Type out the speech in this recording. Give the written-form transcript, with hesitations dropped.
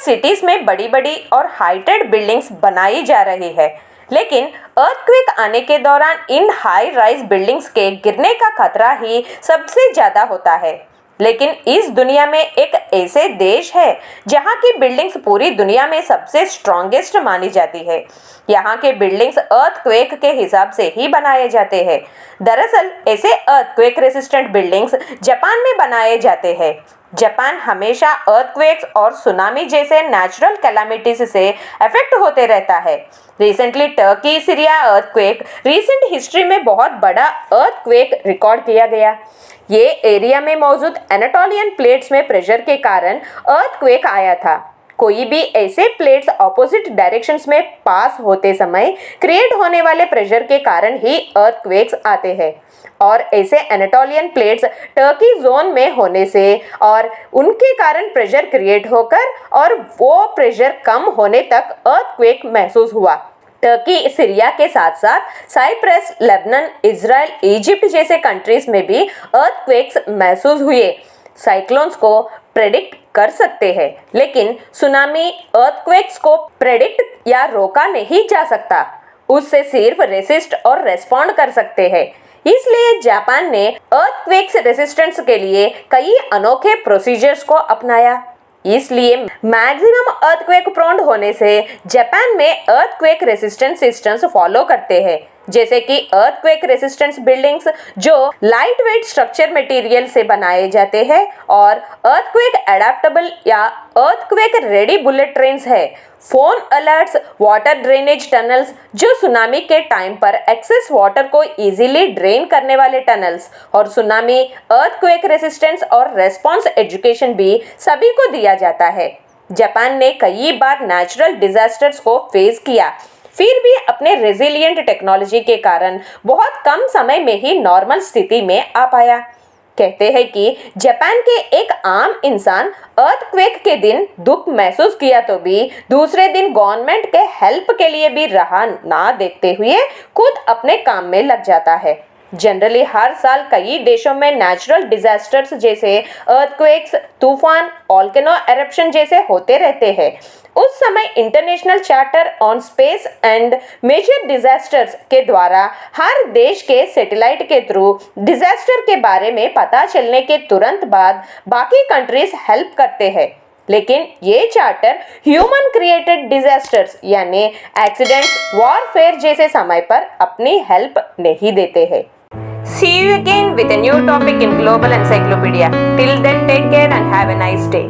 Cities में बड़ी बड़ी और हाइटेड बिल्डिंग्स बनाई जा रही है, लेकिन अर्थक्वेक आने के दौरान इन हाई राइज बिल्डिंग्स के गिरने का खतरा ही सबसे ज्यादा होता है। लेकिन इस दुनिया में एक ऐसे देश है जहां की बिल्डिंग्स पूरी दुनिया में सबसे स्ट्रॉन्गेस्ट मानी जाती है। यहाँ के बिल्डिंग्स अर्थक्वेक के हिसाब से ही बनाए जाते हैं। दरअसल ऐसे अर्थक्वेक रेसिस्टेंट बिल्डिंग्स जापान में बनाए जाते हैं। जापान हमेशा अर्थक्वेक्स और सुनामी जैसे नेचुरल कैलामिटीज से अफेक्ट होते रहता है। Recently Turkey Syria earthquake recent history में बहुत बड़ा अर्थक्वेक रिकॉर्ड किया गया। ये एरिया में मौजूद एनाटोलियन प्लेट्स में प्रेशर के कारण अर्थक्वेक आया था। कोई भी ऐसे प्लेट्स ऑपोजिट डायरेक्शंस में पास होते समय क्रिएट होने वाले प्रेशर के कारण ही अर्थक्वेक्स आते हैं, और ऐसे एनाटोलियन प्लेट्स टर्की जोन में होने से और उनके कारण प्रेशर क्रिएट होकर और वो प्रेशर कम होने तक अर्थक्वेक महसूस हुआ। टर्की सीरिया के साथ साथ साइप्रस, लेबनान, इजराइल, इजिप्ट जैसे कंट्रीज में भी अर्थक्वेक्स महसूस हुए। साइक्लोन्स को प्रेडिक्ट कर सकते हैं, लेकिन सुनामी अर्थक्वेक्स को प्रेडिक्ट या रोका नहीं जा सकता। उससे सिर्फ रेसिस्ट और रेस्पॉन्ड कर सकते हैं। इसलिए जापान ने अर्थक्वेक्स रेसिस्टेंस के लिए कई अनोखे प्रोसीजर्स को अपनाया। इसलिए मैक्सिमम अर्थक्वेक प्रोन होने से जापान में अर्थक्वेक रेसिस्टेंस सिस्टम्स फॉलो करते हैं, जैसे कि अर्थक्वेक रेसिस्टेंस बिल्डिंग्स जो लाइट वेट स्ट्रक्चर मटेरियल से बनाए जाते हैं, और अर्थक्वेक एडेप्टेबल या अर्थक्वेक रेडी बुलेट ट्रेन्स है। Phone alerts, water drainage tunnels जो सुनामी के टाइम पर एक्सेस वाटर को इजीली ड्रेन करने वाले टनल्स, और सुनामी अर्थक्वेक रेसिस्टेंस और रेस्पॉन्स एजुकेशन भी सभी को दिया जाता है। जापान ने कई बार नेचुरल डिजास्टर्स को फेस किया, फिर भी अपने रेजिलिएंट टेक्नोलॉजी के कारण बहुत कम समय में ही नॉर्मल स्थिति में आ पाया। कहते हैं कि जापान के एक आम इंसान अर्थक्वेक के दिन दुख महसूस किया तो भी दूसरे दिन गवर्नमेंट के हेल्प के लिए भी राह ना देखते हुए खुद अपने काम में लग जाता है। जनरली हर साल कई देशों में नेचुरल डिजास्टर्स जैसे अर्थक्वेक्स, तूफान, वोल्केनो एरप्शन जैसे होते रहते हैं। उस समय International Charter on Space and Major Disasters के द्वारा हर देश के सैटेलाइट के थ्रू डिजास्टर के बारे में पता चलने के तुरंत बाद बाकी कंट्रीज हेल्प करते हैं। लेकिन ये चार्टर ह्यूमन क्रिएटेड डिजास्टर्स यानी एक्सीडेंट्स, वॉरफेयर जैसे समय पर अपनी हेल्प नहीं देते हैं। See you again with a new topic in Global Encyclopedia. Till then, take care and have a nice day.